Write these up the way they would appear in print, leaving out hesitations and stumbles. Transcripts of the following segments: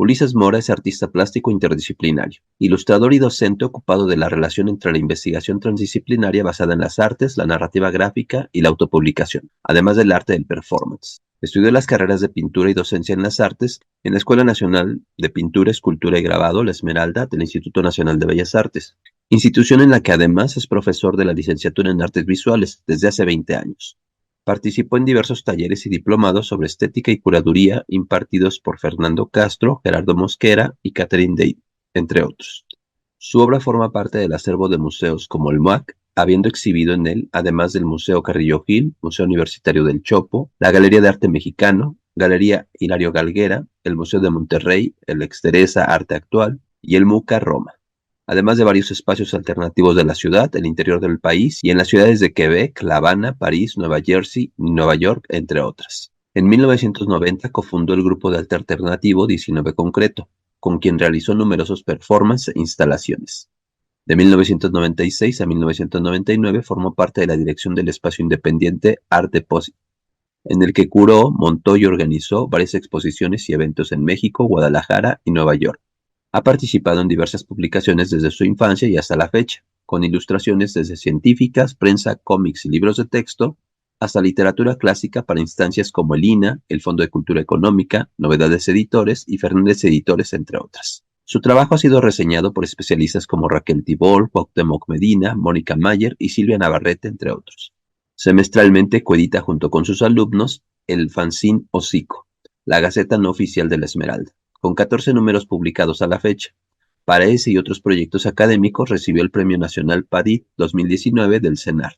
Ulises Mora es artista plástico interdisciplinario, ilustrador y docente ocupado de la relación entre la investigación transdisciplinaria basada en las artes, la narrativa gráfica y la autopublicación, además del arte del performance. Estudió las carreras de pintura y docencia en las artes en la Escuela Nacional de Pintura, Escultura y Grabado, La Esmeralda, del Instituto Nacional de Bellas Artes, institución en la que además es profesor de la licenciatura en Artes Visuales desde hace 20 años. Participó en diversos talleres y diplomados sobre estética y curaduría impartidos por Fernando Castro, Gerardo Mosquera y Catherine Day, entre otros. Su obra forma parte del acervo de museos como el MUAC, habiendo exhibido en él, además del Museo Carrillo Gil, Museo Universitario del Chopo, la Galería de Arte Mexicano, Galería Hilario Galguera, el Museo de Monterrey, el Exteresa Arte Actual y el MUCA Roma, además de varios espacios alternativos de la ciudad, el interior del país y en las ciudades de Quebec, La Habana, París, Nueva Jersey y Nueva York, entre otras. En 1990 cofundó el grupo de arte alternativo 19 Concreto, con quien realizó numerosos performances e instalaciones. De 1996 a 1999 formó parte de la dirección del espacio independiente Art Deposit, en el que curó, montó y organizó varias exposiciones y eventos en México, Guadalajara y Nueva York. Ha participado en diversas publicaciones desde su infancia y hasta la fecha, con ilustraciones desde científicas, prensa, cómics y libros de texto, hasta literatura clásica para instancias como el INA, el Fondo de Cultura Económica, Novedades Editores y Fernández Editores, entre otras. Su trabajo ha sido reseñado por especialistas como Raquel Tibol, Cuauhtémoc Medina, Mónica Mayer y Silvia Navarrete, entre otros. Semestralmente coedita junto con sus alumnos el fanzine Hocico, la gaceta no oficial de La Esmeralda, con 14 números publicados a la fecha. Para ese y otros proyectos académicos recibió el Premio Nacional PADI 2019 del CENAR,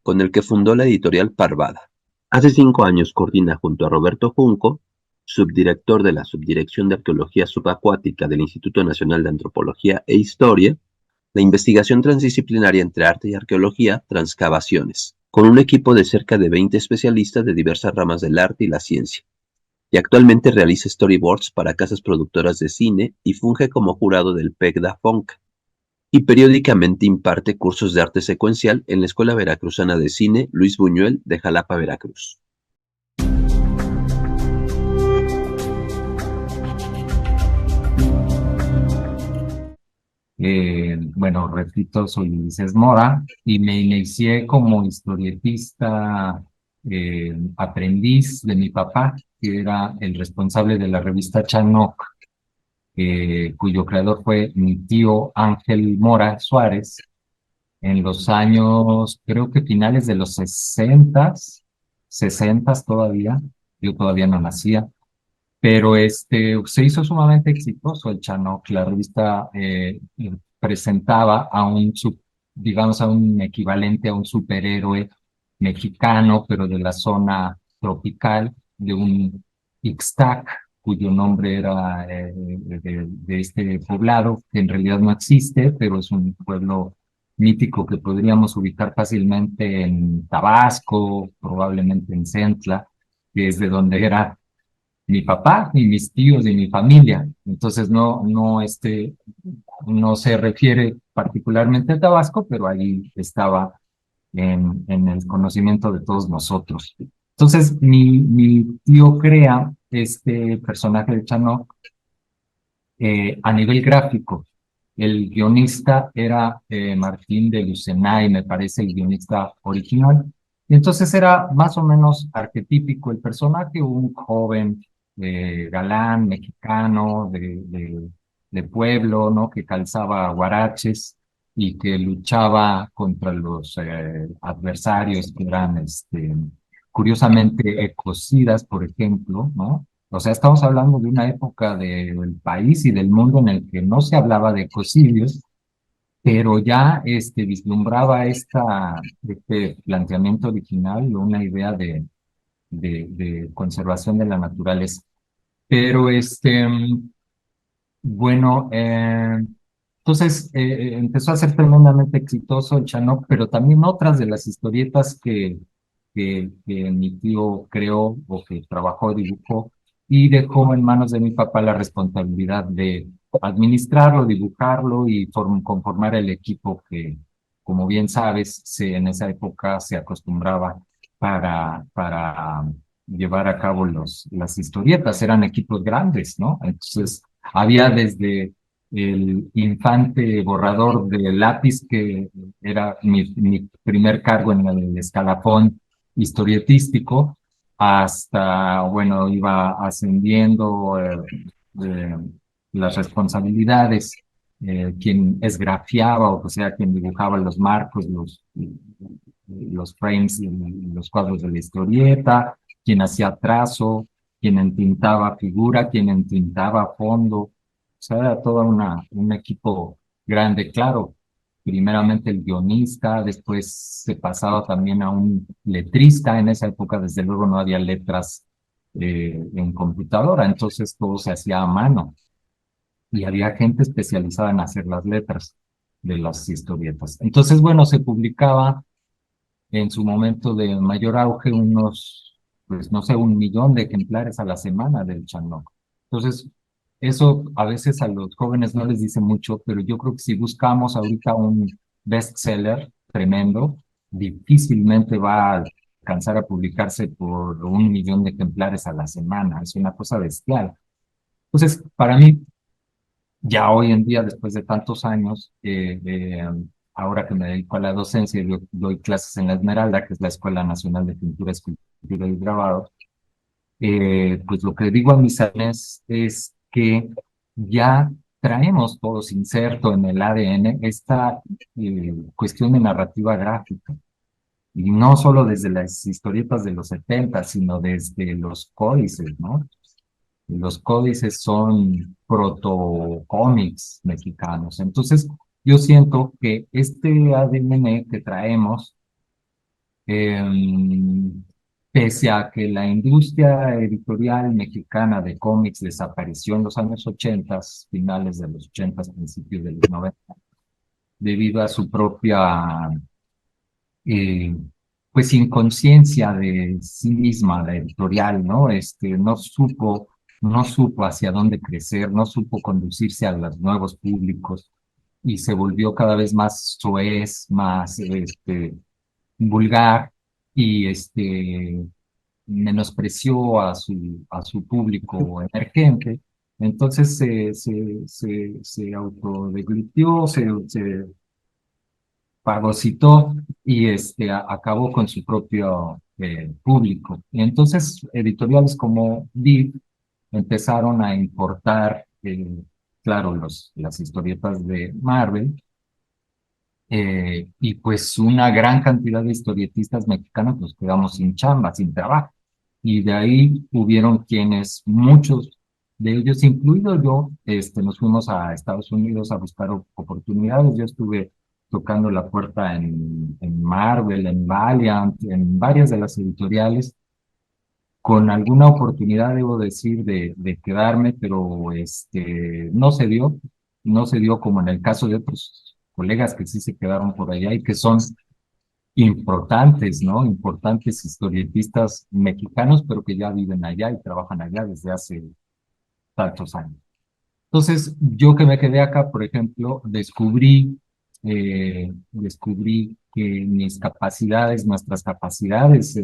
con el que fundó la editorial Parvada. Hace 5 años coordina junto a Roberto Junco, subdirector de la Subdirección de Arqueología Subacuática del Instituto Nacional de Antropología e Historia, la investigación transdisciplinaria entre arte y arqueología, Transcavaciones, con un equipo de cerca de 20 especialistas de diversas ramas del arte y la ciencia, y actualmente realiza storyboards para casas productoras de cine y funge como jurado del PECDA FONCA, y periódicamente imparte cursos de arte secuencial en la Escuela Veracruzana de Cine Luis Buñuel de Jalapa, Veracruz. Bueno, repito, soy Ulises Mora y me inicié como historietista aprendiz de mi papá, que era el responsable de la revista Chanoc, cuyo creador fue mi tío Ángel Mora Suárez, en los años, creo que finales de los 60 todavía, yo todavía no nacía, pero se hizo sumamente exitoso el Chanoc. La revista presentaba a digamos, a un equivalente a un superhéroe mexicano, pero de la zona tropical, de un Ixtac, cuyo nombre era de este poblado, que en realidad no existe, pero es un pueblo mítico que podríamos ubicar fácilmente en Tabasco, probablemente en Centla, que es de donde era mi papá y mis tíos y mi familia. Entonces no se refiere particularmente a Tabasco, pero ahí estaba en el conocimiento de todos nosotros. Entonces, mi tío crea este personaje de Chano a nivel gráfico. El guionista era Martín de Lucenay, me parece el guionista original. Y entonces era más o menos arquetípico el personaje, un joven galán mexicano de pueblo, ¿no? Que calzaba guaraches y que luchaba contra los adversarios que eran, curiosamente, ecocidas, por ejemplo, ¿no? O sea, estamos hablando de una época del país y del mundo en el que no se hablaba de ecocidios, pero ya vislumbraba este planteamiento original, una idea de conservación de la naturaleza. Pero bueno, entonces empezó a ser tremendamente exitoso el Chanoc, pero también otras de las historietas que mi tío creó o que trabajó, dibujó, y dejó en manos de mi papá la responsabilidad de administrarlo, dibujarlo y conformar el equipo que, como bien sabes, en esa época se acostumbraba para llevar a cabo las historietas. Eran equipos grandes, ¿no? Entonces Había desde el infante borrador de lápiz, que era mi primer cargo en el escalafón historietístico, hasta, bueno, iba ascendiendo eh, las responsabilidades, quien esgrafiaba, o sea, quien dibujaba los marcos, los frames y los cuadros de la historieta, quien hacía trazo, quien entintaba figura, quien entintaba fondo. O sea, era toda un equipo grande, claro. Primeramente el guionista, después se pasaba también a un letrista. En esa época, desde luego, no había letras en computadora, entonces todo se hacía a mano y había gente especializada en hacer las letras de las historietas. Entonces, bueno, se publicaba en su momento de mayor auge unos, pues no sé, 1 millón de ejemplares a la semana del Chanoc. Entonces, eso a veces a los jóvenes no les dice mucho, pero yo creo que si buscamos ahorita un bestseller tremendo, difícilmente va a alcanzar a publicarse por 1 millón de ejemplares a la semana. Es una cosa bestial. Entonces, para mí, ya hoy en día, después de tantos años, ahora que me dedico a la docencia, yo doy clases en la Esmeralda, que es la Escuela Nacional de Pintura, Escultura y Grabado. Pues lo que digo a mis alumnos es que ya traemos todos inserto en el ADN esta cuestión de narrativa gráfica. Y no solo desde las historietas de los 70, sino desde los códices, ¿no? Los códices son protocómics mexicanos. Entonces, yo siento que este ADN que traemos, pese a que la industria editorial mexicana de cómics desapareció en los años 80, finales de los 80, principios de los 90, debido a su propia eh, pues inconsciencia de sí misma, la editorial, ¿no? No supo hacia dónde crecer, no supo conducirse a los nuevos públicos y se volvió cada vez más soez, más vulgar y menospreció a su público emergente. Entonces se autodeglutió, se fagocitó y acabó con su propio público. Y entonces editoriales como Vid empezaron a importar, claro, las historietas de Marvel, y pues una gran cantidad de historietistas mexicanos nos quedamos sin chamba, sin trabajo. Y de ahí hubieron quienes, muchos de ellos, incluido yo, nos fuimos a Estados Unidos a buscar oportunidades. Yo estuve tocando la puerta en Marvel, en Valiant, en varias de las editoriales, con alguna oportunidad, debo decir, de quedarme, pero no se dio como en el caso de otros colegas que sí se quedaron por allá y que son importantes, ¿no? Importantes historietistas mexicanos, pero que ya viven allá y trabajan allá desde hace tantos años. Entonces, yo que me quedé acá, por ejemplo, descubrí que mis capacidades, nuestras capacidades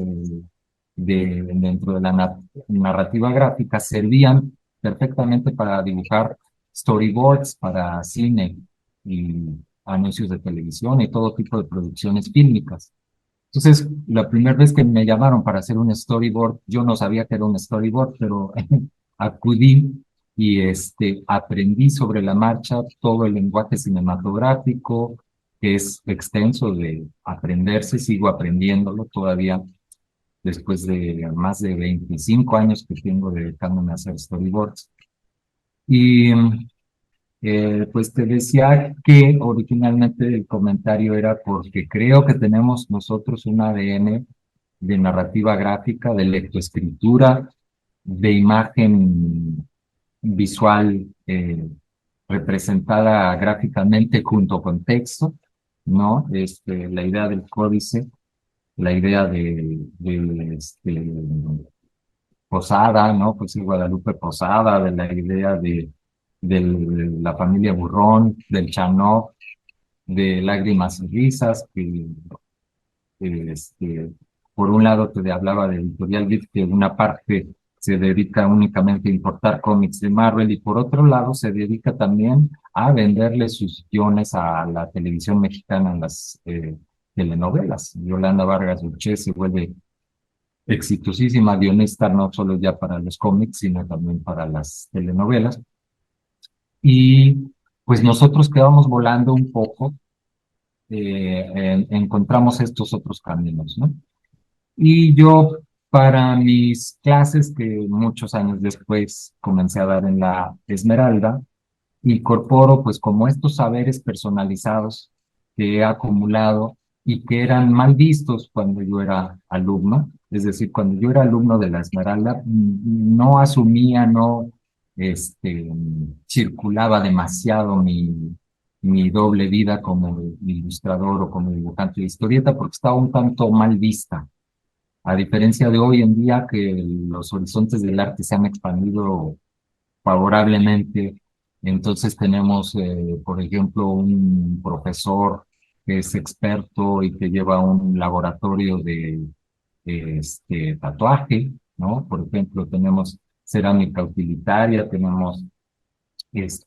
dentro de la narrativa gráfica servían perfectamente para dibujar storyboards para cine y anuncios de televisión y todo tipo de producciones fílmicas. Entonces, la primera vez que me llamaron para hacer un storyboard, yo no sabía que era un storyboard, pero acudí y aprendí sobre la marcha todo el lenguaje cinematográfico, que es extenso de aprenderse, sigo aprendiéndolo todavía después de más de 25 años que tengo dedicándome a hacer storyboards. Y pues te decía que originalmente el comentario era porque creo que tenemos nosotros un ADN de narrativa gráfica, de lectoescritura, de imagen visual representada gráficamente junto con texto, ¿no? La idea del códice, la idea de Posada, ¿no? Pues Guadalupe Posada, de la idea de la familia Burrón, del Chanó, de Lágrimas y Risas, que por un lado te hablaba de Editorial Vid, que una parte se dedica únicamente a importar cómics de Marvel y por otro lado se dedica también a venderle sus guiones a la televisión mexicana, a las telenovelas. Yolanda Vargas Dulce se vuelve exitosísima guionista, no solo ya para los cómics, sino también para las telenovelas. Y pues nosotros quedamos volando un poco, encontramos estos otros caminos, ¿no? Y yo, para mis clases, que muchos años después comencé a dar en la Esmeralda, incorporo pues como estos saberes personalizados que he acumulado y que eran mal vistos cuando yo era alumno. Es decir, cuando yo era alumno de la Esmeralda, no asumía, no circulaba demasiado mi doble vida como ilustrador o como dibujante de historieta porque estaba un tanto mal vista. A diferencia de hoy en día que los horizontes del arte se han expandido favorablemente. Entonces tenemos, por ejemplo, un profesor que es experto y que lleva un laboratorio de tatuaje, ¿no? Por ejemplo, tenemos cerámica utilitaria, tenemos pues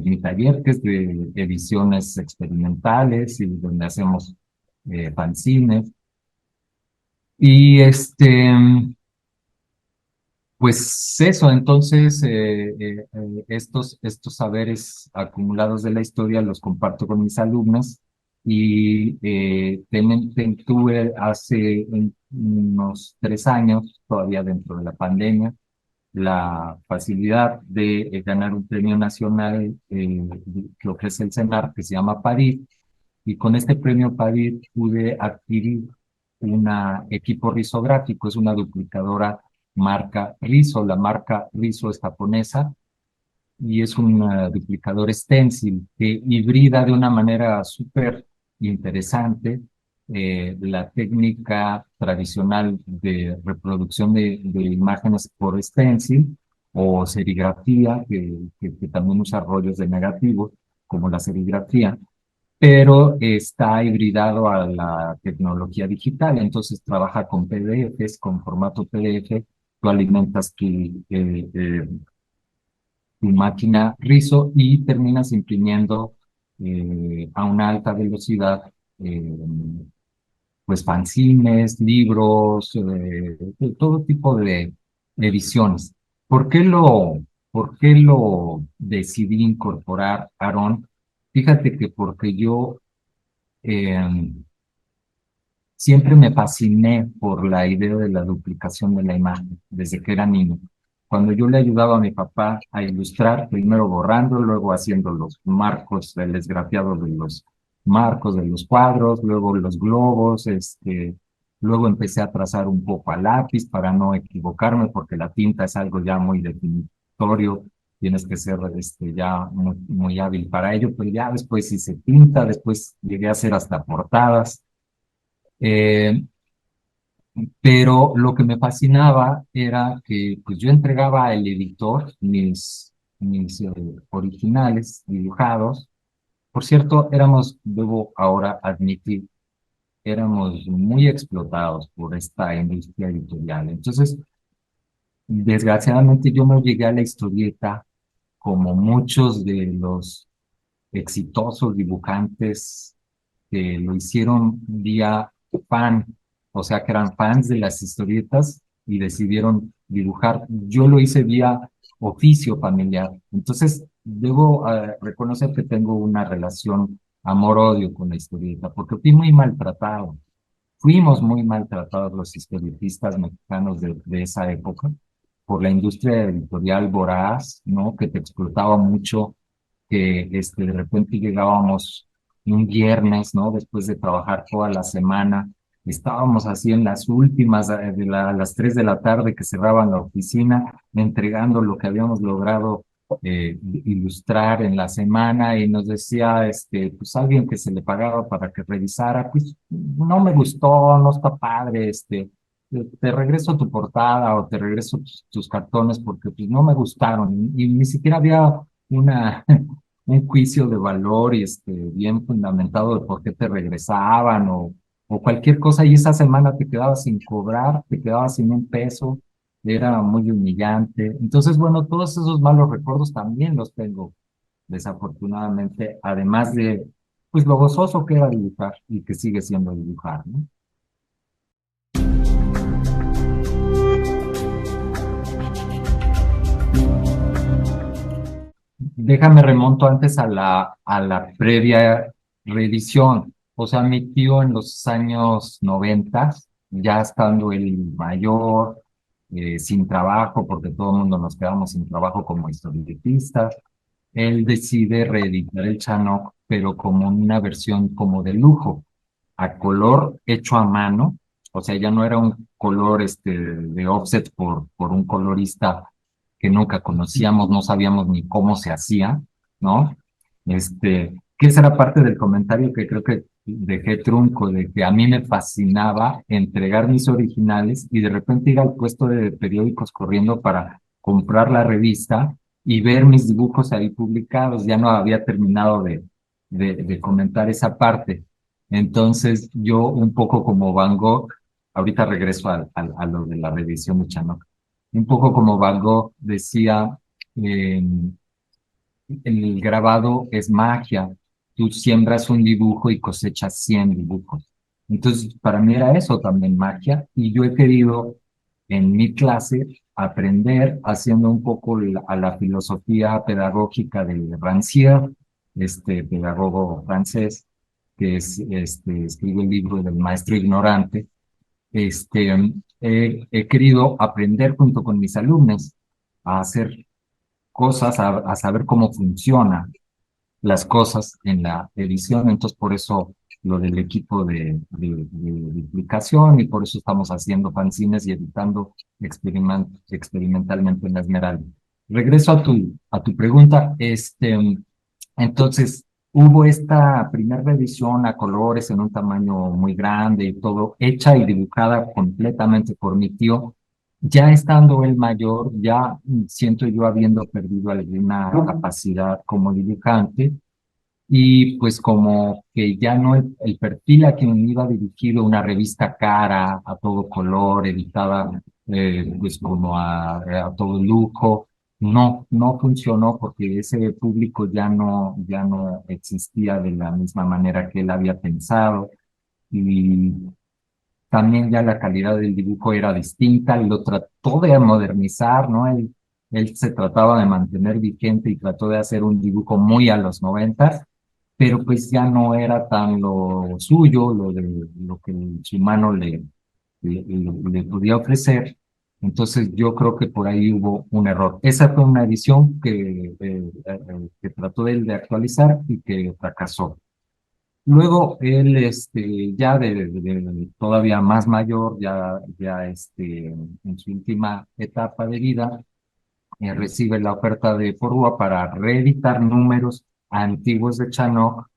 mi taller que es de ediciones experimentales y donde hacemos fanzines. Y pues eso, entonces estos saberes acumulados de la historia los comparto con mis alumnos y tuve hace unos 3 años, todavía dentro de la pandemia, la facilidad de ganar un premio nacional que ofrece el CENAR, que se llama PADIR, y con este premio PADIR pude adquirir un equipo risográfico, es una duplicadora marca Riso. La marca Riso es japonesa y es un duplicador stencil que hibrida de una manera súper interesante la técnica tradicional de reproducción de imágenes por stencil o serigrafía, que también usa rollos de negativos, como la serigrafía, pero está hibridado a la tecnología digital, entonces trabaja con PDFs, con formato PDF, tú alimentas tu máquina Riso y terminas imprimiendo a una alta velocidad pues fanzines, libros, de todo tipo de ediciones. ¿Por qué por qué lo decidí incorporar, Aarón? Fíjate que porque yo eh, siempre me fasciné por la idea de la duplicación de la imagen desde que era niño. Cuando yo le ayudaba a mi papá a ilustrar, primero borrando, luego haciendo los marcos, el esgrafiado de los marcos de los cuadros, luego los globos, luego empecé a trazar un poco a lápiz para no equivocarme, porque la tinta es algo ya muy definitorio, tienes que ser ya muy hábil para ello, pero ya después hice tinta, después llegué a hacer hasta portadas. Eh, pero lo que me fascinaba era que pues, yo entregaba al editor mis originales dibujados. Por cierto, debo ahora admitir, éramos muy explotados por esta industria editorial. Entonces, desgraciadamente yo no llegué a la historieta como muchos de los exitosos dibujantes que lo hicieron vía fan, o sea que eran fans de las historietas y decidieron dibujar. Yo lo hice vía oficio familiar. Entonces, debo reconocer que tengo una relación amor-odio con la historieta, porque fui muy maltratado. Fuimos muy maltratados los historietistas mexicanos de esa época por la industria editorial voraz, ¿no? Que te explotaba mucho, que de repente llegábamos un viernes, ¿no? Después de trabajar toda la semana, estábamos así en las últimas, a las 3 de la tarde que cerraban la oficina, entregando lo que habíamos logrado ilustrar en la semana y nos decía, pues alguien que se le pagaba para que revisara, pues no me gustó, no está padre, te regreso tu portada o te regreso tus cartones porque pues no me gustaron y ni siquiera había una, un juicio de valor y bien fundamentado de por qué te regresaban o cualquier cosa y esa semana te quedabas sin cobrar, te quedabas sin un peso era muy humillante. Entonces, bueno, todos esos malos recuerdos también los tengo, desafortunadamente, además de, pues, lo gozoso que era dibujar y que sigue siendo dibujar, ¿no? Déjame remonto antes a la previa reedición. O sea, mi tío en los años 90, ya estando el mayor, sin trabajo, porque todo el mundo nos quedamos sin trabajo como historietistas, él decide reeditar el Chanoc, pero como una versión como de lujo, a color hecho a mano. O sea, ya no era un color de offset por un colorista que nunca conocíamos, no sabíamos ni cómo se hacía, ¿no? Que esa era parte del comentario que creo que dejé trunco, de que a mí me fascinaba entregar mis originales y de repente ir al puesto de periódicos corriendo para comprar la revista y ver mis dibujos ahí publicados. Ya no había terminado de comentar esa parte. Entonces, yo un poco como Van Gogh, ahorita regreso a lo de la revisión de Chanok, un poco como Van Gogh decía, eh, el grabado es magia, tú siembras un dibujo y cosechas 100 dibujos. Entonces, para mí era eso también magia, y yo he querido en mi clase aprender haciendo un poco a la filosofía pedagógica de Rancière, este pedagogo francés, que escribe el libro del maestro ignorante. He querido aprender junto con mis alumnos a hacer cosas, a saber cómo funcionan las cosas en la edición. Entonces, por eso lo del equipo de duplicación, y por eso estamos haciendo fanzines y editando experimentalmente en la Esmeralda. Regreso a tu pregunta. Entonces, hubo esta primera revisión a colores en un tamaño muy grande y todo, hecha y dibujada completamente por mi tío. Ya estando él mayor, ya siento yo habiendo perdido alguna capacidad como dibujante, y pues como que ya no el perfil a quien iba dirigido, una revista cara, a todo color, editada pues como a todo lujo, no funcionó porque ese público ya no existía de la misma manera que él había pensado, y también ya la calidad del dibujo era distinta, y lo trató de modernizar, ¿no? Él se trataba de mantener vigente y trató de hacer un dibujo muy a los 90, pero pues ya no era tan lo suyo, lo que su mano le podía ofrecer. Entonces yo creo que por ahí hubo un error. Esa fue una edición que trató él de actualizar y que fracasó. Luego él, ya todavía más mayor, ya en su última etapa de vida, recibe la oferta de Porrúa para reeditar números antiguos de Chanok.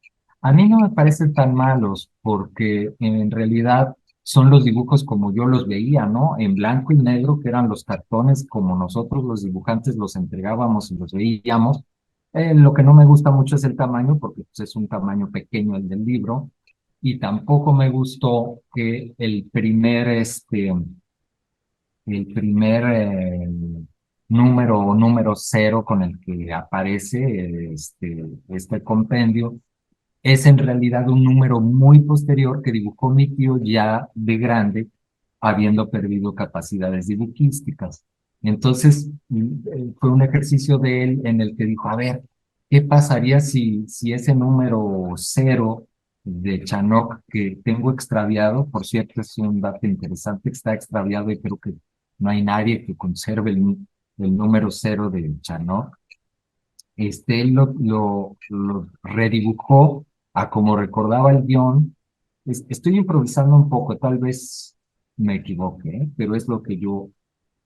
A mí no me parecen tan malos, porque en realidad son los dibujos como yo los veía, ¿no? En blanco y negro, que eran los cartones como nosotros los dibujantes los entregábamos y los veíamos. Lo que no me gusta mucho es el tamaño, porque pues, es un tamaño pequeño el del libro, y tampoco me gustó que el primer número o número cero con el que aparece este compendio es en realidad un número muy posterior que dibujó mi tío ya de grande, habiendo perdido capacidades dibujísticas. Entonces, fue un ejercicio de él en el que dijo, a ver, ¿qué pasaría si ese número cero de Chanok que tengo extraviado? Por cierto, es un dato interesante, está extraviado y creo que no hay nadie que conserve el número cero de Chanok. Él lo redibujó a como recordaba el guión. Estoy improvisando un poco, tal vez me equivoque, ¿eh? Pero es lo que yo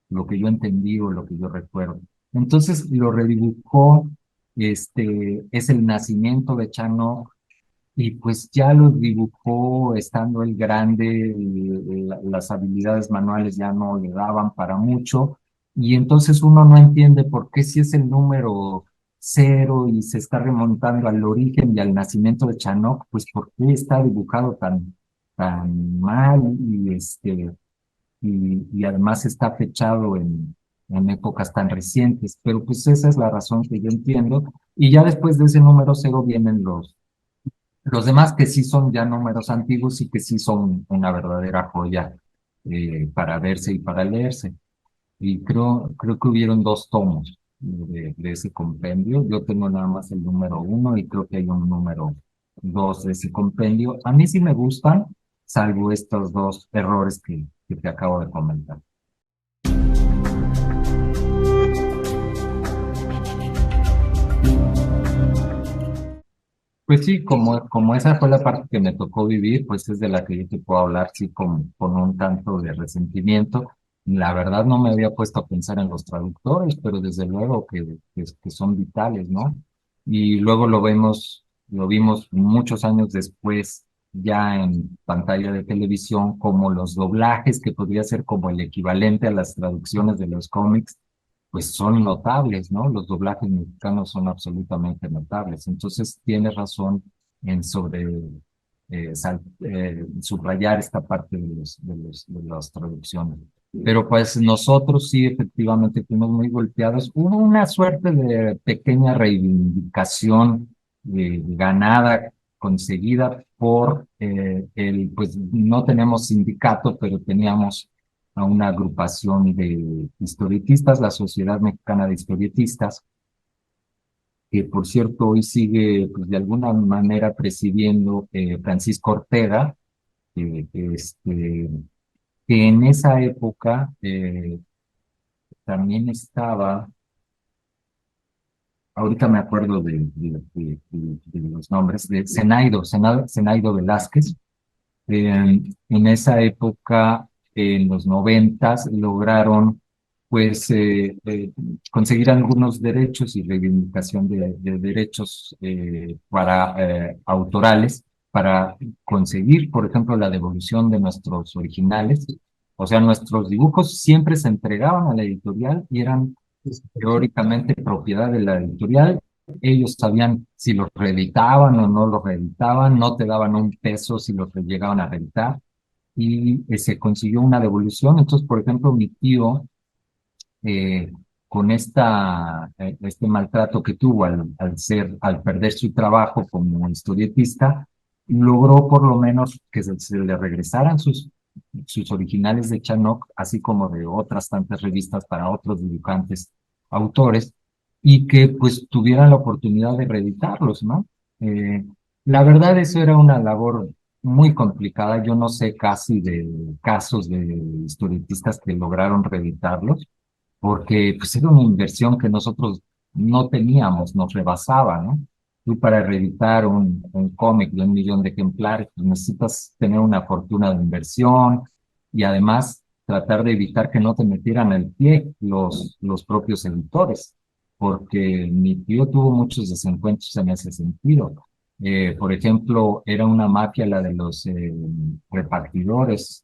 entendí o lo que yo recuerdo. Entonces lo redibujó, es el nacimiento de Chano, y pues ya lo dibujó estando el grande, las habilidades manuales ya no le daban para mucho, y entonces uno no entiende por qué, si es el número cero y se está remontando al origen y al nacimiento de Chanok, pues por qué está dibujado tan mal, y y además está fechado en épocas tan recientes, pero pues esa es la razón que yo entiendo. Y ya después de ese número cero vienen los demás que sí son ya números antiguos y que sí son una verdadera joya para verse y para leerse. Y creo que hubieron dos tomos de ese compendio. Yo tengo nada más el número uno y creo que hay un número dos de ese compendio. A mí sí me gustan, salvo estos dos errores que te acabo de comentar. Pues sí, como esa fue la parte que me tocó vivir, pues es de la que yo te puedo hablar, sí, con un tanto de resentimiento. La verdad no me había puesto a pensar en los traductores, pero desde luego que son vitales, ¿no? Y luego lo vimos muchos años después, ya en pantalla de televisión, como los doblajes, que podría ser como el equivalente a las traducciones de los cómics, pues son notables, ¿no? Los doblajes mexicanos son absolutamente notables. Entonces, tienes razón en subrayar esta parte de las traducciones. Pero pues nosotros sí efectivamente fuimos muy golpeados. Hubo una suerte de pequeña reivindicación ganada, conseguida por pues no tenemos sindicato, pero teníamos a una agrupación de historietistas, la Sociedad Mexicana de Historietistas, que por cierto hoy sigue pues, de alguna manera presidiendo Francisco Ortega, eh, este, que en esa época también estaba, ahorita me acuerdo de los nombres, de Zenaido Velázquez. En esa época, en los noventas, lograron pues conseguir algunos derechos y reivindicación de derechos para autorales, para conseguir, por ejemplo, la devolución de nuestros originales. O sea, nuestros dibujos siempre se entregaban a la editorial y eran teóricamente propiedad de la editorial. Ellos sabían si los reeditaban o no los reeditaban, no te daban un peso si los llegaban a reeditar y se consiguió una devolución. Entonces, por ejemplo, mi tío, eh, con este maltrato que tuvo al perder su trabajo como historietista, logró por lo menos que se le regresaran sus originales de Chanok, así como de otras tantas revistas para otros dibujantes, autores, y que pues tuvieran la oportunidad de reeditarlos, ¿no? Eh, la verdad, eso era una labor muy complicada. Yo no sé casi de casos de historietistas que lograron reeditarlos porque pues era una inversión que nosotros no teníamos, nos rebasaba, ¿no? Tú para reeditar un cómic de 1 millón de ejemplares, pues necesitas tener una fortuna de inversión y además tratar de evitar que no te metieran el pie los propios editores, porque mi tío tuvo muchos desencuentros en ese sentido. Por ejemplo, era una mafia la de los repartidores.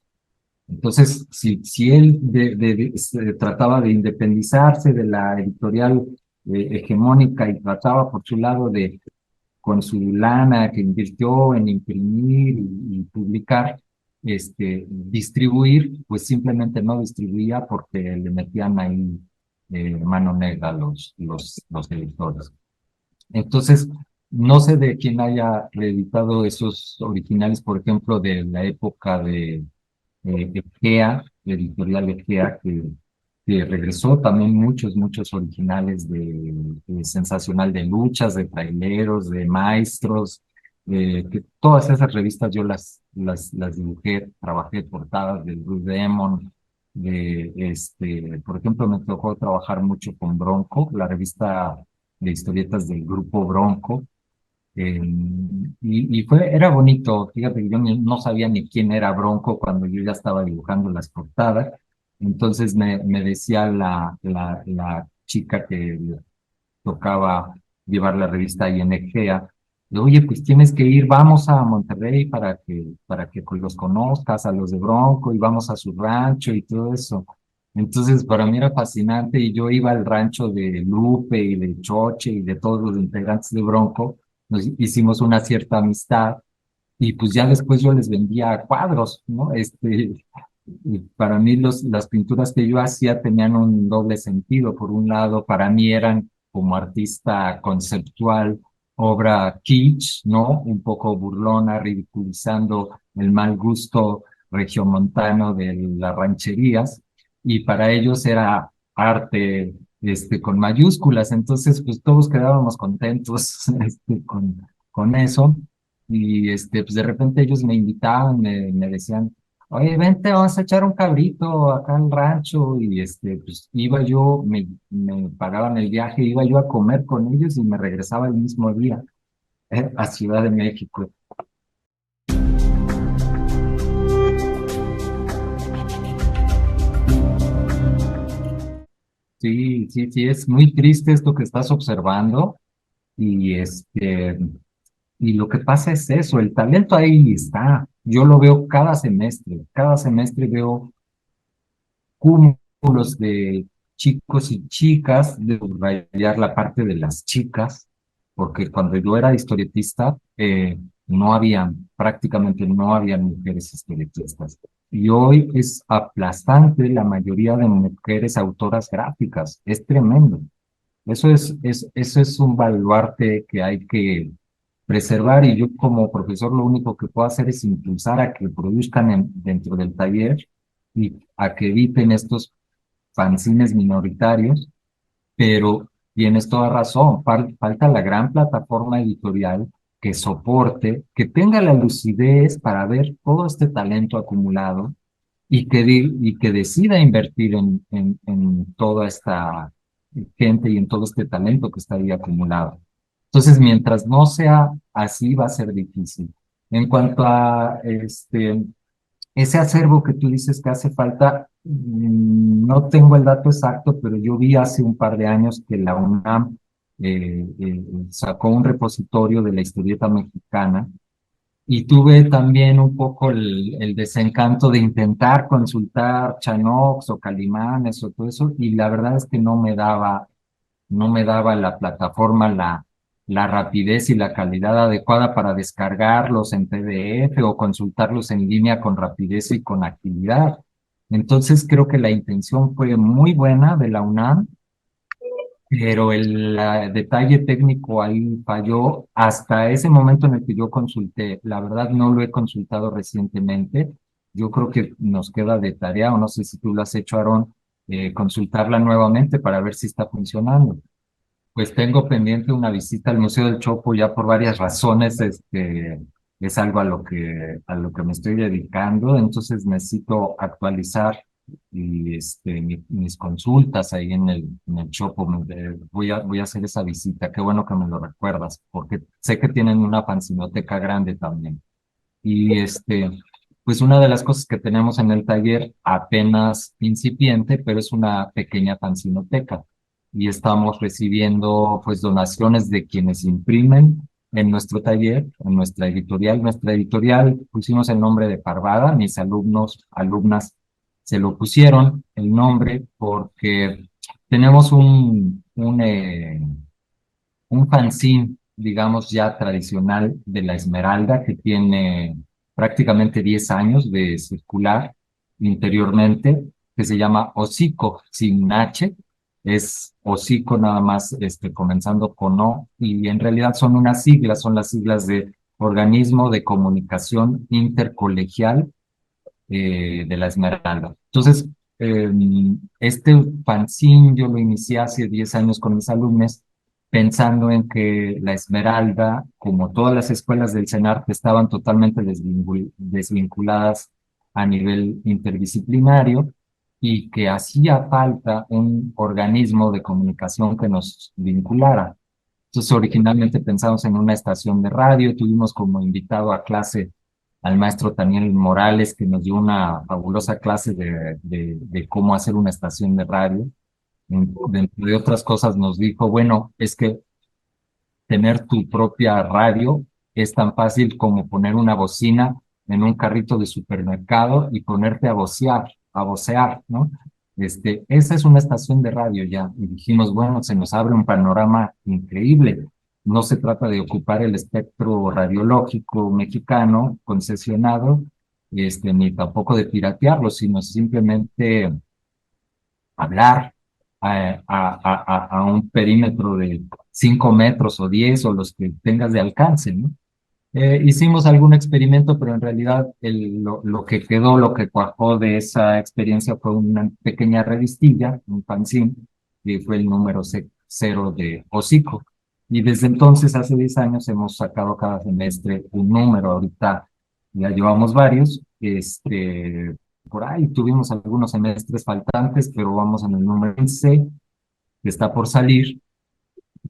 Entonces, si él trataba de independizarse de la editorial hegemónica y trataba por su lado de, con su lana que invirtió en imprimir y publicar, distribuir, pues simplemente no distribuía porque le metían ahí mano negra los editores. Entonces, no sé de quién haya reeditado esos originales, por ejemplo, de la época de Egea, la editorial Egea, que regresó también muchos originales de Sensacional de Luchas, de Traileros, de Maestros, que todas esas revistas yo las dibujé, trabajé portadas del Blue Demon, por ejemplo, me tocó trabajar mucho con Bronco, la revista de historietas del grupo Bronco, era bonito, fíjate que yo no sabía ni quién era Bronco cuando yo ya estaba dibujando las portadas, entonces me decía la chica que tocaba llevar la revista ahí en Egea, oye, pues tienes que ir, vamos a Monterrey para que pues, los conozcas a los de Bronco y vamos a su rancho y todo eso. Entonces, para mí era fascinante y yo iba al rancho de Lupe y de Choche y de todos los integrantes de Bronco, nos hicimos una cierta amistad y pues ya después yo les vendía cuadros, ¿no? Y para mí las pinturas que yo hacía tenían un doble sentido. Por un lado, para mí eran como artista conceptual, obra kitsch, ¿no? Un poco burlona, ridiculizando el mal gusto regiomontano de las rancherías. Y para ellos era arte, con mayúsculas. Entonces, pues todos quedábamos contentos, con eso. Y, pues de repente ellos me invitaban, me decían, oye, vente, vamos a echar un cabrito acá al rancho. Y pues iba yo, me pagaban el viaje, iba yo a comer con ellos y me regresaba el mismo día, a Ciudad de México. Sí, sí, sí, es muy triste esto que estás observando. Y y lo que pasa es eso, el talento ahí está. Yo lo veo cada semestre veo cúmulos de chicos y chicas, de subrayar la parte de las chicas, porque cuando yo era historietista, no habían, prácticamente no habían mujeres historietistas. Y hoy es aplastante la mayoría de mujeres autoras gráficas, es tremendo. Eso es un baluarte que hay que preservar, y yo como profesor lo único que puedo hacer es impulsar a que produzcan dentro del taller y a que eviten estos fanzines minoritarios. Pero tienes toda razón, falta la gran plataforma editorial que soporte, que tenga la lucidez para ver todo este talento acumulado y que decida invertir en toda esta gente y en todo este talento que está ahí acumulado. Entonces, mientras no sea así, va a ser difícil. En cuanto a ese acervo que tú dices que hace falta, no tengo el dato exacto, pero yo vi hace un par de años que la UNAM sacó un repositorio de la historieta mexicana, y tuve también un poco el desencanto de intentar consultar Chanox o Calimanes o todo eso, y la verdad es que no me daba la plataforma la rapidez y la calidad adecuada para descargarlos en PDF o consultarlos en línea con rapidez y con agilidad. Entonces creo que la intención fue muy buena de la UNAM, pero detalle técnico ahí falló hasta ese momento en el que yo consulté. La verdad no lo he consultado recientemente. Yo creo que nos queda de tarea, o no sé si tú lo has hecho, Aarón, consultarla nuevamente para ver si está funcionando. Pues tengo pendiente una visita al Museo del Chopo ya por varias razones. Es algo a lo que me estoy dedicando, entonces necesito actualizar y mis consultas ahí en el Chopo. Voy a hacer esa visita. Qué bueno que me lo recuerdas, porque sé que tienen una pancinoteca grande también. Y pues una de las cosas que tenemos en el taller, apenas incipiente, pero es una pequeña fanzinoteca. Y estamos recibiendo pues donaciones de quienes imprimen en nuestro taller, en nuestra editorial. Nuestra editorial pusimos el nombre de Parvada, mis alumnas se lo pusieron el nombre porque tenemos un fanzine, digamos, ya tradicional de la Esmeralda, que tiene prácticamente 10 años de circular interiormente, que se llama Hocico, sin H, es hocico nada más, comenzando con O, y en realidad son unas siglas, son las siglas de Organismo de Comunicación Intercolegial de la Esmeralda. Entonces, eh, este fanzine yo lo inicié hace 10 años con mis alumnos, pensando en que la Esmeralda, como todas las escuelas del CENARTE, estaban totalmente desvinculadas a nivel interdisciplinario, y que hacía falta un organismo de comunicación que nos vinculara. Entonces, originalmente pensamos en una estación de radio, tuvimos como invitado a clase al maestro Daniel Morales, que nos dio una fabulosa clase de cómo hacer una estación de radio. Dentro de otras cosas nos dijo, bueno, es que tener tu propia radio es tan fácil como poner una bocina en un carrito de supermercado y ponerte a vocear, ¿no? Esa es una estación de radio ya. Y dijimos, bueno, se nos abre un panorama increíble. No se trata de ocupar el espectro radiológico mexicano concesionado, ni tampoco de piratearlo, sino simplemente hablar a un perímetro de 5 metros o 10 o los que tengas de alcance, ¿no? Hicimos algún experimento, pero en realidad lo que quedó, lo que cuajó de esa experiencia fue una pequeña revistilla, un fanzine, que fue el número cero de Hocico. Y desde entonces, hace 10 años, hemos sacado cada semestre un número. Ahorita ya llevamos varios. Por ahí tuvimos algunos semestres faltantes, pero vamos en el número 15, que está por salir.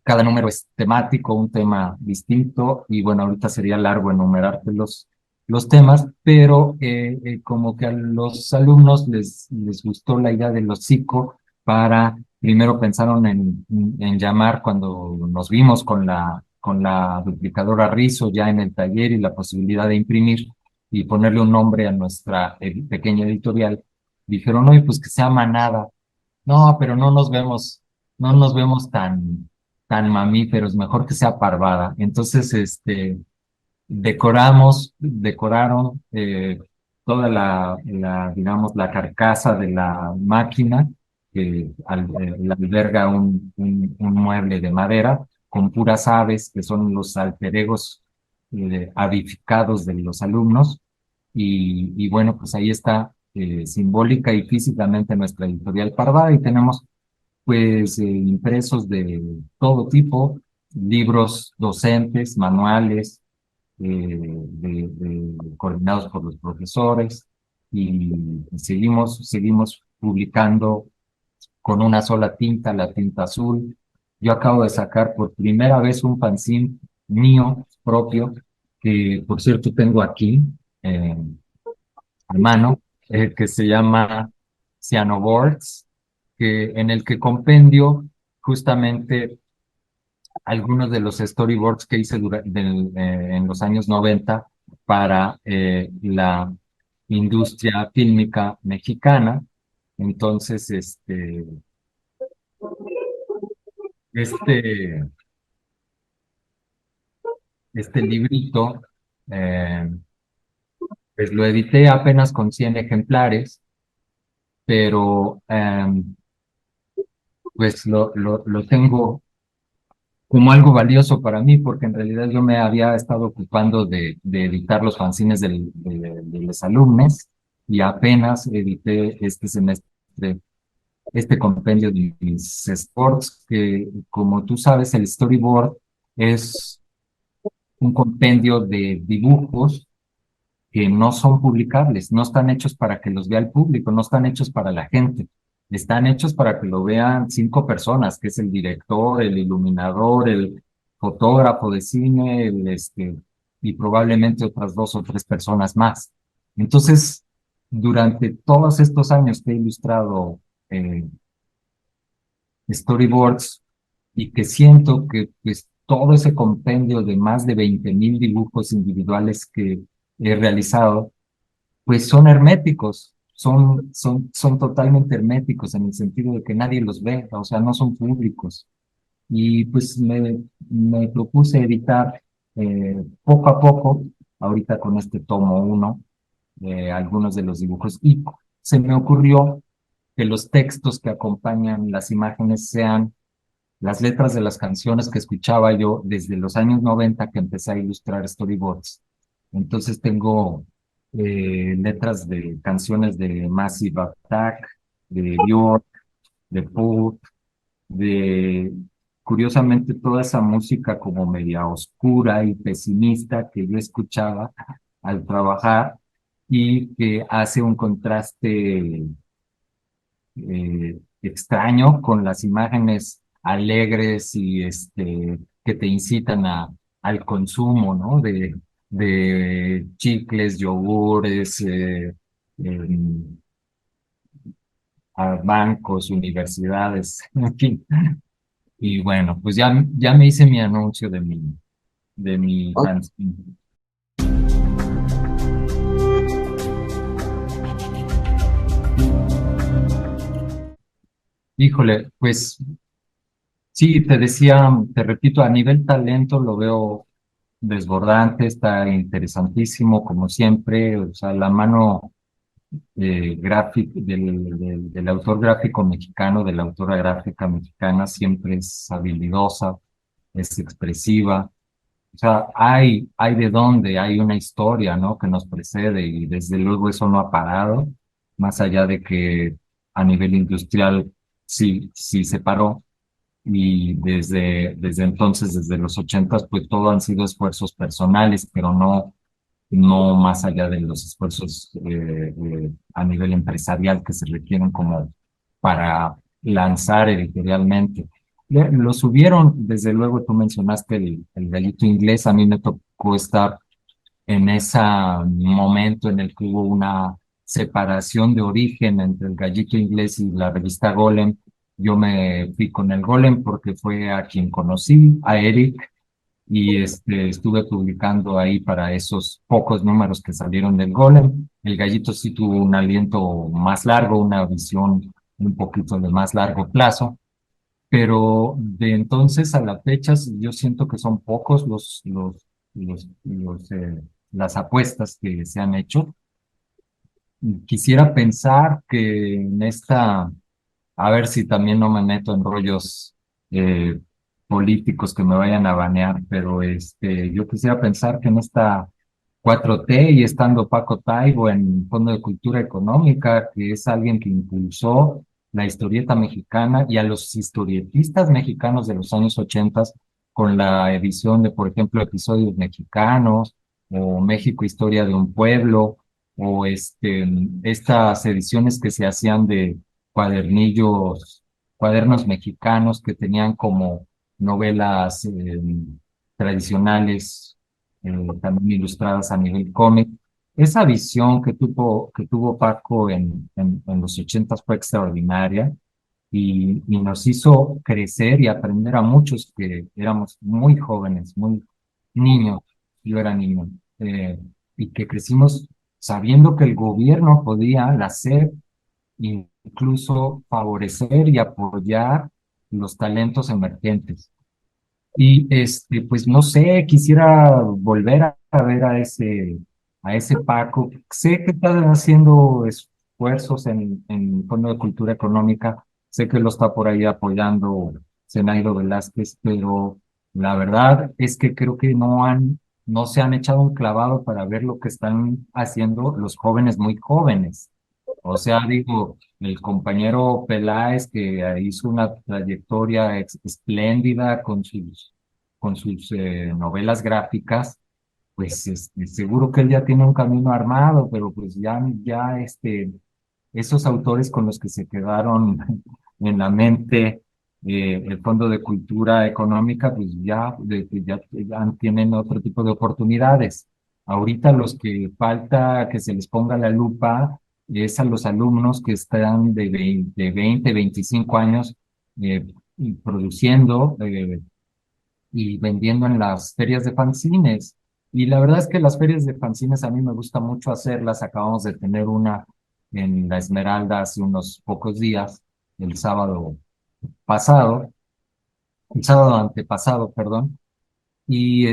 Cada número es temático, un tema distinto, y bueno, ahorita sería largo enumerarte los temas, pero como que a los alumnos les gustó la idea del hocico primero pensaron en llamar cuando nos vimos con la duplicadora Rizo ya en el taller y la posibilidad de imprimir y ponerle un nombre a nuestra pequeña editorial, dijeron, oye, pues que sea Manada. No, pero no nos vemos tan mamíferos, mejor que sea parvada. Entonces, decoraron toda digamos, la carcasa de la máquina que la alberga un mueble de madera con puras aves, que son los alter egos avificados de los alumnos. Y bueno, pues ahí está simbólica y físicamente nuestra editorial Parvada y tenemos pues impresos de todo tipo, libros docentes, manuales, coordinados por los profesores y seguimos publicando con una sola tinta, la tinta azul. Yo acabo de sacar por primera vez un fanzine mío propio, que por cierto tengo aquí a mano, que se llama Cyanoboards, en el que compendio justamente algunos de los storyboards que hice en los años 90 para la industria fílmica mexicana. Entonces, este, este librito, eh, pues lo edité apenas con 100 ejemplares, pero pues lo tengo como algo valioso para mí, porque en realidad yo me había estado ocupando de editar los fanzines de los alumnos y apenas edité este semestre este compendio de mis sports, que como tú sabes, el storyboard es un compendio de dibujos que no son publicables, no están hechos para que los vea el público, no están hechos para la gente, están hechos para que lo vean 5 personas, que es el director, el iluminador, el fotógrafo de cine, y probablemente otras 2 o 3 personas más. Entonces, durante todos estos años que he ilustrado storyboards y que siento que pues todo ese compendio de más de 20,000 dibujos individuales que he realizado, pues son herméticos, son totalmente herméticos en el sentido de que nadie los ve, o sea, no son públicos. Y pues me propuse editar poco a poco, ahorita con este tomo uno, algunos de los dibujos, y se me ocurrió que los textos que acompañan las imágenes sean las letras de las canciones que escuchaba yo desde los años 90 que empecé a ilustrar storyboards. Entonces tengo letras de canciones de Massive Attack, de Björk, de Pulp, de curiosamente toda esa música como media oscura y pesimista que yo escuchaba al trabajar y que hace un contraste extraño con las imágenes alegres y que te incitan al consumo, ¿no? De chicles, yogures, a bancos, universidades, en fin. Y bueno, pues ya me hice mi anuncio de mi Ok. fanzine. Híjole, pues sí, te decía, te repito, a nivel talento lo veo desbordante, está interesantísimo, como siempre. O sea, la mano del autor gráfico mexicano, de la autora gráfica mexicana, siempre es habilidosa, es expresiva. O sea, hay de dónde, hay una historia, ¿no? Que nos precede y desde luego eso no ha parado, más allá de que a nivel industrial sí se paró y desde entonces, desde los ochentas, pues todo han sido esfuerzos personales, pero no más allá de los esfuerzos a nivel empresarial que se requieren como para lanzar editorialmente. Lo subieron, desde luego tú mencionaste el Gallito Inglés, a mí me tocó estar en ese momento en el que hubo una separación de origen entre el Gallito Inglés y la revista Golem. Yo me fui con el Golem porque fue a quien conocí, a Eric, y estuve publicando ahí para esos pocos números que salieron del Golem. El Gallito sí tuvo un aliento más largo, una visión un poquito de más largo plazo, pero de entonces a la fecha yo siento que son pocos las apuestas que se han hecho. Quisiera pensar que en esta, a ver si también no me meto en rollos eh, políticos que me vayan a banear, pero yo quisiera pensar que en esta 4T y estando Paco Taibo en Fondo de Cultura Económica, que es alguien que impulsó la historieta mexicana y a los historietistas mexicanos de los años 80 con la edición de, por ejemplo, episodios mexicanos o México, Historia de un Pueblo, o estas ediciones que se hacían de cuadernos mexicanos que tenían como novelas tradicionales, también ilustradas a nivel cómic. Esa visión que tuvo Paco en los ochentas fue extraordinaria y nos hizo crecer y aprender a muchos que éramos muy jóvenes, muy niños, yo era niño, y que crecimos sabiendo que el gobierno podía hacer, incluso favorecer y apoyar los talentos emergentes. Y pues no sé, quisiera volver a ver a ese Paco. Sé que está haciendo esfuerzos en Fondo de Cultura Económica, sé que lo está por ahí apoyando Zenaida Velázquez, pero la verdad es que creo que no se han echado un clavado para ver lo que están haciendo los jóvenes muy jóvenes. O sea, digo, el compañero Peláez que hizo una trayectoria espléndida con sus novelas gráficas, pues seguro que él ya tiene un camino armado, pero pues ya esos autores con los que se quedaron en la mente el Fondo de Cultura Económica, pues ya tienen otro tipo de oportunidades. Ahorita los que falta que se les ponga la lupa es a los alumnos que están de 20, 25 años y produciendo y vendiendo en las ferias de fanzines. Y la verdad es que las ferias de fanzines a mí me gusta mucho hacerlas. Acabamos de tener una en La Esmeralda hace unos pocos días, el sábado pasado, el sábado antepasado, perdón. Y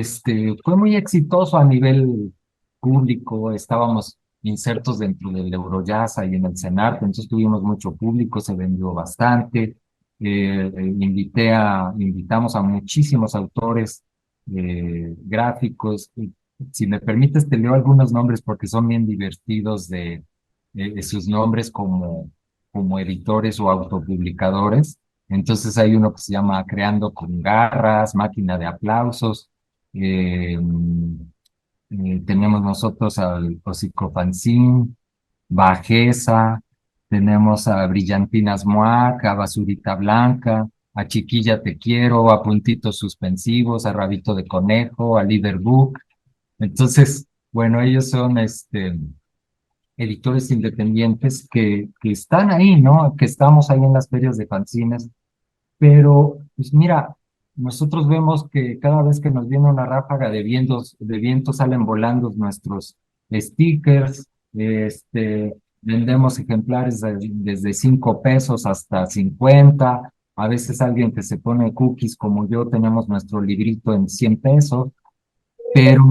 fue muy exitoso a nivel público. Estábamos insertos dentro del Eurojazz y en el CENART, entonces tuvimos mucho público, se vendió bastante. Invitamos a muchísimos autores gráficos. Si me permites, te leo algunos nombres porque son bien divertidos de sus nombres como editores o autopublicadores. Entonces hay uno que se llama Creando con Garras, Máquina de Aplausos. Tenemos nosotros al Hocico Fanzine, Bajeza, tenemos a Brillantinas Moac, a Basurita Blanca, a Chiquilla Te Quiero, a Puntitos Suspensivos, a Rabito de Conejo, a Líder Book. Entonces, bueno, ellos son editores independientes que están ahí, ¿no? Que estamos ahí en las ferias de fanzines, pero, pues mira, nosotros vemos que cada vez que nos viene una ráfaga de viento salen volando nuestros stickers, vendemos ejemplares desde 5 pesos hasta 50, a veces alguien que se pone cookies como yo tenemos nuestro librito en 100 pesos, Pero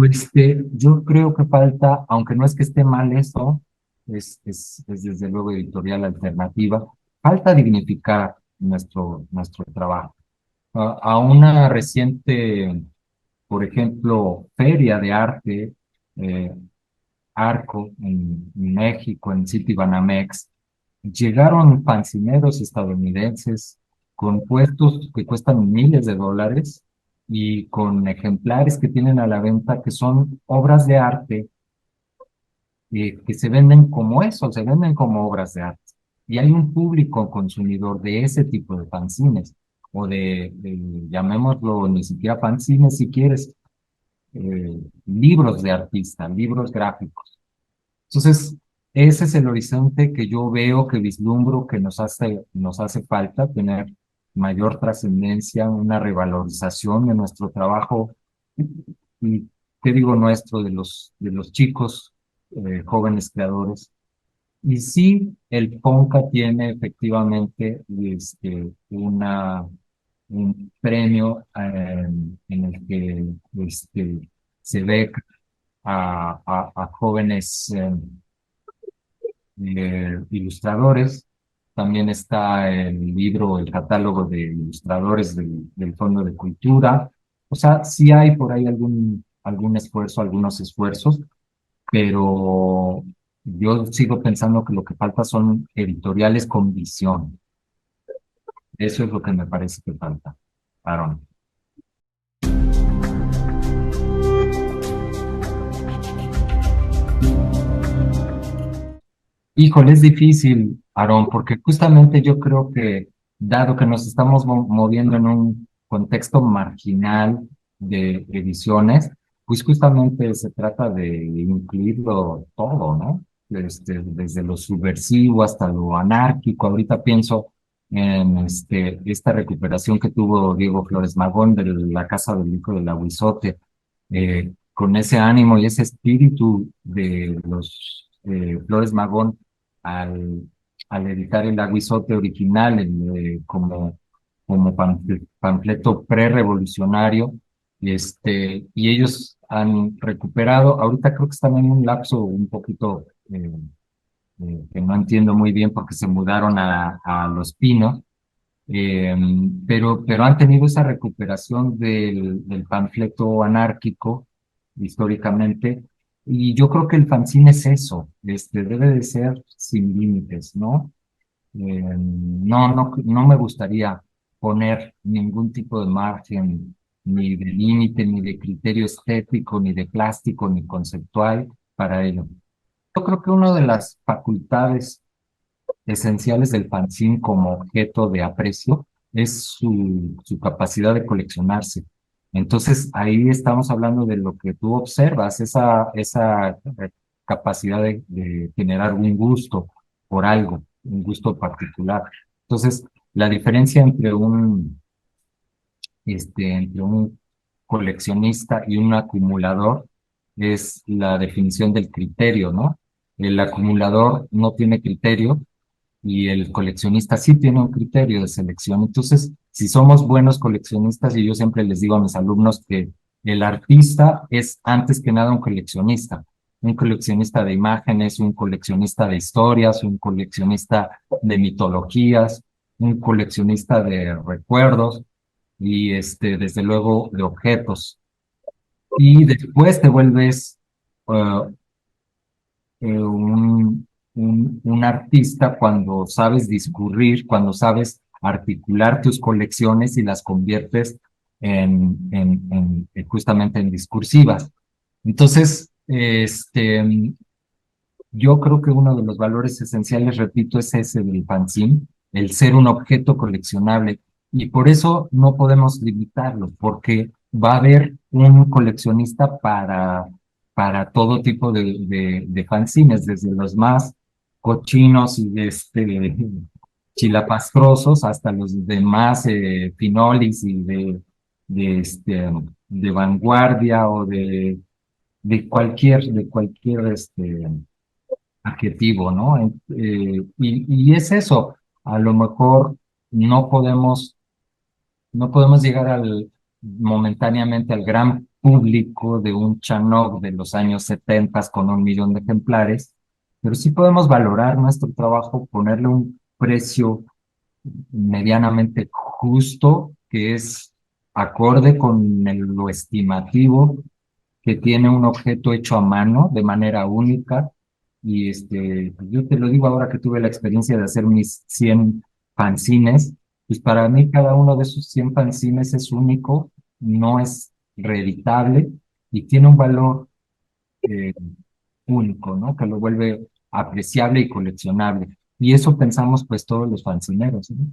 yo creo que falta, aunque no es que esté mal eso, es desde luego editorial alternativa, falta dignificar nuestro trabajo. A una reciente, por ejemplo, feria de arte, eh, Arco, en México, en City Banamex, llegaron fancineros estadounidenses con puestos que cuestan miles de dólares y con ejemplares que tienen a la venta que son obras de arte que se venden como eso, se venden como obras de arte. Y hay un público consumidor de ese tipo de fanzines, o llamémoslo, ni siquiera fanzines si quieres, libros de artista, libros gráficos. Entonces, ese es el horizonte que yo veo, que vislumbro, que nos hace falta tener mayor trascendencia, una revalorización de nuestro trabajo, y qué digo nuestro, de los chicos, jóvenes creadores. Y sí, el Ponca tiene efectivamente un premio en el que se ve a jóvenes ilustradores. También está el libro, el catálogo de ilustradores del Fondo de Cultura. O sea, sí hay por ahí algún esfuerzo, algunos esfuerzos, pero yo sigo pensando que lo que falta son editoriales con visión. Eso es lo que me parece que falta, Aaron. Híjole, es difícil, Aarón, porque justamente yo creo que, dado que nos estamos moviendo en un contexto marginal de ediciones, pues justamente se trata de incluirlo todo, ¿no? Desde lo subversivo hasta lo anárquico. Ahorita pienso en esta recuperación que tuvo Diego Flores Magón de la Casa del Hijo del Aguizote, con ese ánimo y ese espíritu de los Flores Magón al, al editar el Aguizote original como panfleto prerevolucionario, y ellos han recuperado, ahorita creo que están en un lapso un poquito que no entiendo muy bien porque se mudaron a Los Pinos, eh, pero han tenido esa recuperación del panfleto anárquico históricamente, y yo creo que el fanzine es eso, debe de ser sin límites, ¿no? No me gustaría poner ningún tipo de margen, ni de límite, ni de criterio estético, ni de plástico, ni conceptual para ello. Yo creo que una de las facultades esenciales del fanzine como objeto de aprecio es su capacidad de coleccionarse. Entonces, ahí estamos hablando de lo que tú observas, esa capacidad de generar un gusto por algo, un gusto particular. Entonces, la diferencia entre un coleccionista y un acumulador es la definición del criterio, ¿no? El acumulador no tiene criterio y el coleccionista sí tiene un criterio de selección. Entonces, si somos buenos coleccionistas, y yo siempre les digo a mis alumnos que el artista es antes que nada un coleccionista de imágenes, un coleccionista de historias, un coleccionista de mitologías, un coleccionista de recuerdos y desde luego de objetos. Y después te vuelves uh, un artista cuando sabes discurrir, cuando sabes articular tus colecciones y las conviertes justamente en discursivas. Entonces, yo creo que uno de los valores esenciales, repito, es ese del fanzine, el ser un objeto coleccionable. Y por eso no podemos limitarlo, porque va a haber un coleccionista para todo tipo de fanzines, desde los más cochinos y chilapastrosos hasta los demás finolis y de vanguardia o de cualquier adjetivo, ¿no? Y es eso, a lo mejor no podemos, no podemos llegar momentáneamente al gran público de un Chanok de los años 70 con 1 millón de ejemplares, pero sí podemos valorar nuestro trabajo, ponerle un precio medianamente justo, que es acorde con lo estimativo que tiene un objeto hecho a mano de manera única. Y yo te lo digo ahora que tuve la experiencia de hacer mis 100 fanzines, pues para mí cada uno de esos 100 fanzines es único, no es reeditable y tiene un valor eh, único, ¿no? Que lo vuelve apreciable y coleccionable. Y eso pensamos pues todos los fanzineros, ¿no?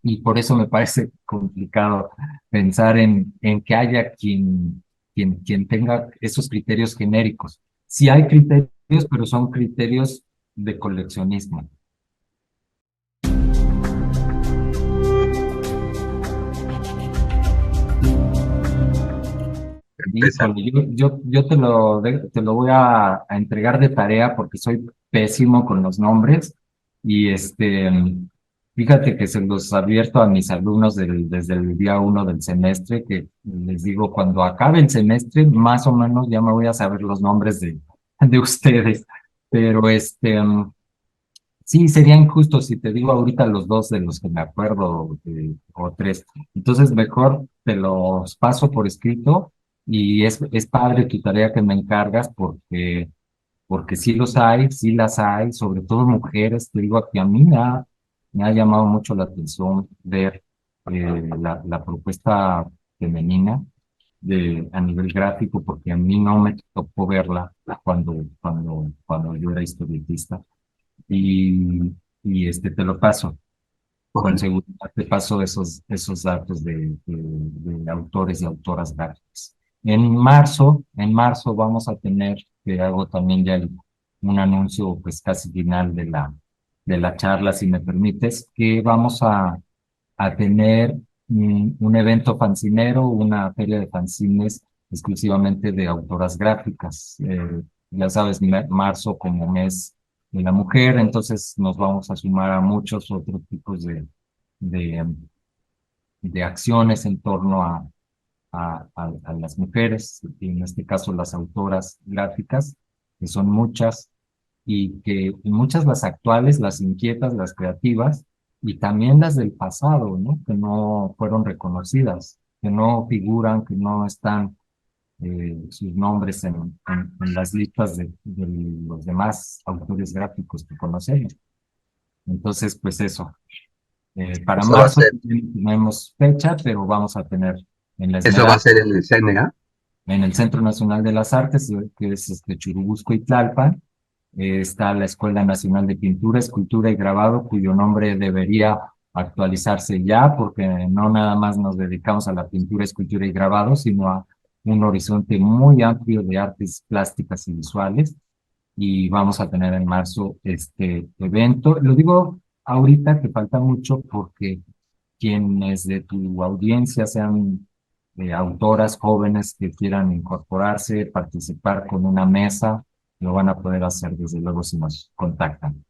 Y por eso me parece complicado pensar en que haya quien tenga esos criterios genéricos. Sí hay criterios, pero son criterios de coleccionismo. César. Híjole, yo te lo voy a entregar de tarea porque soy pésimo con los nombres y fíjate que se los advierto a mis alumnos desde el día 1 del semestre, que les digo, cuando acabe el semestre, más o menos ya me voy a saber los nombres de ustedes, pero sí, sería injusto si te digo ahorita los dos de los que me acuerdo, o tres. Entonces, mejor te los paso por escrito y es padre tu tarea que me encargas porque sí los hay, sí las hay, sobre todo mujeres. Te digo que a mí me ha llamado mucho la atención ver la propuesta femenina a nivel gráfico, porque a mí no me tocó verla cuando yo era historietista y, te lo paso. Con Órale. seguridad te paso esos datos de autores y autoras gráficas. En marzo vamos a tener, que hago también ya un anuncio pues casi final de la charla, si me permites, que vamos a tener un evento fancinero, una feria de fanzines exclusivamente de autoras gráficas. Ya sabes, marzo como mes de la mujer, entonces nos vamos a sumar a muchos otros tipos de, de acciones en torno a las mujeres, y en este caso las autoras gráficas, que son muchas, y que muchas las actuales, las inquietas, las creativas, y también las del pasado, ¿no? Que no fueron reconocidas, que no figuran, que no están sus nombres en las listas de los demás autores gráficos que conocemos. Entonces, pues eso. Para Eso va a marzo ser, tenemos fecha, pero vamos a tener en la eso va a Esmeralda, ser en el CNA. en el Centro Nacional de las Artes, que es Churubusco y Tlalpan. Está la Escuela Nacional de Pintura, Escultura y Grabado, cuyo nombre debería actualizarse ya, porque no nada más nos dedicamos a la pintura, escultura y grabado, sino a un horizonte muy amplio de artes plásticas y visuales. Y vamos a tener en marzo este evento. Lo digo ahorita que falta mucho porque quienes de tu audiencia sean autoras jóvenes que quieran incorporarse, participar con una mesa, lo van a poder hacer desde luego si nos contactan.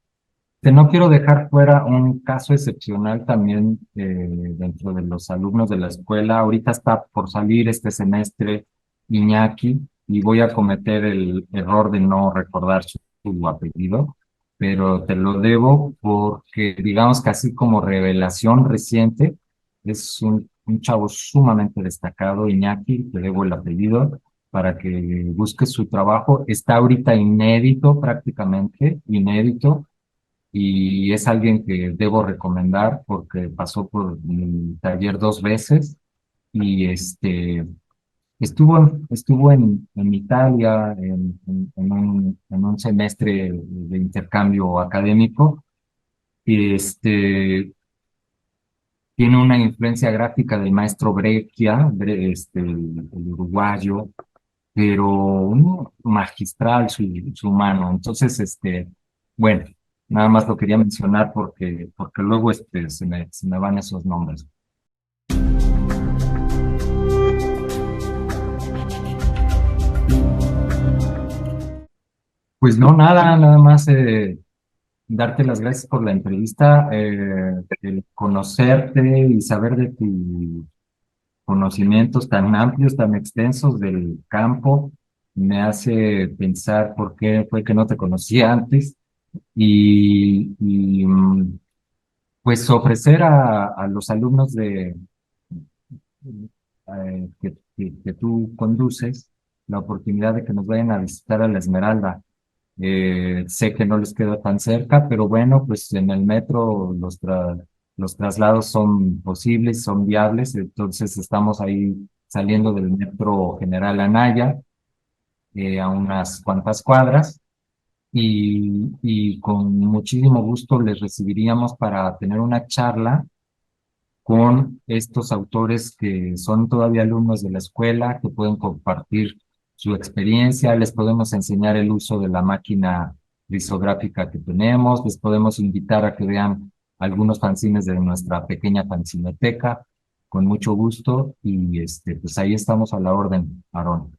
No quiero dejar fuera un caso excepcional también dentro de los alumnos de la escuela. Ahorita está por salir este semestre Iñaki y voy a cometer el error de no recordar su apellido, pero te lo debo porque digamos que así como revelación reciente, es un chavo sumamente destacado, Iñaki, te debo el apellido para que busques su trabajo. Está ahorita inédito, prácticamente inédito, y es alguien que debo recomendar porque pasó por mi taller 2 veces y estuvo en Italia en un semestre de intercambio académico y tiene una influencia gráfica del maestro Breccia, el uruguayo, pero magistral su mano. Entonces, bueno, nada más lo quería mencionar porque luego se me van esos nombres. Pues no, nada más darte las gracias por la entrevista, el conocerte y saber conocimientos tan amplios, tan extensos del campo. Me hace pensar por qué fue que no te conocía antes y pues ofrecer a los alumnos que tú conduces la oportunidad de que nos vayan a visitar a la Esmeralda. Sé que no les queda tan cerca, pero bueno, pues en el metro los traslados son posibles, son viables, entonces estamos ahí saliendo del metro General Anaya a unas cuantas cuadras y con muchísimo gusto les recibiríamos para tener una charla con estos autores que son todavía alumnos de la escuela, que pueden compartir su experiencia, les podemos enseñar el uso de la máquina risográfica que tenemos, les podemos invitar a que vean algunos fanzines de nuestra pequeña fanzineteca, con mucho gusto, y pues ahí estamos a la orden, Aarón.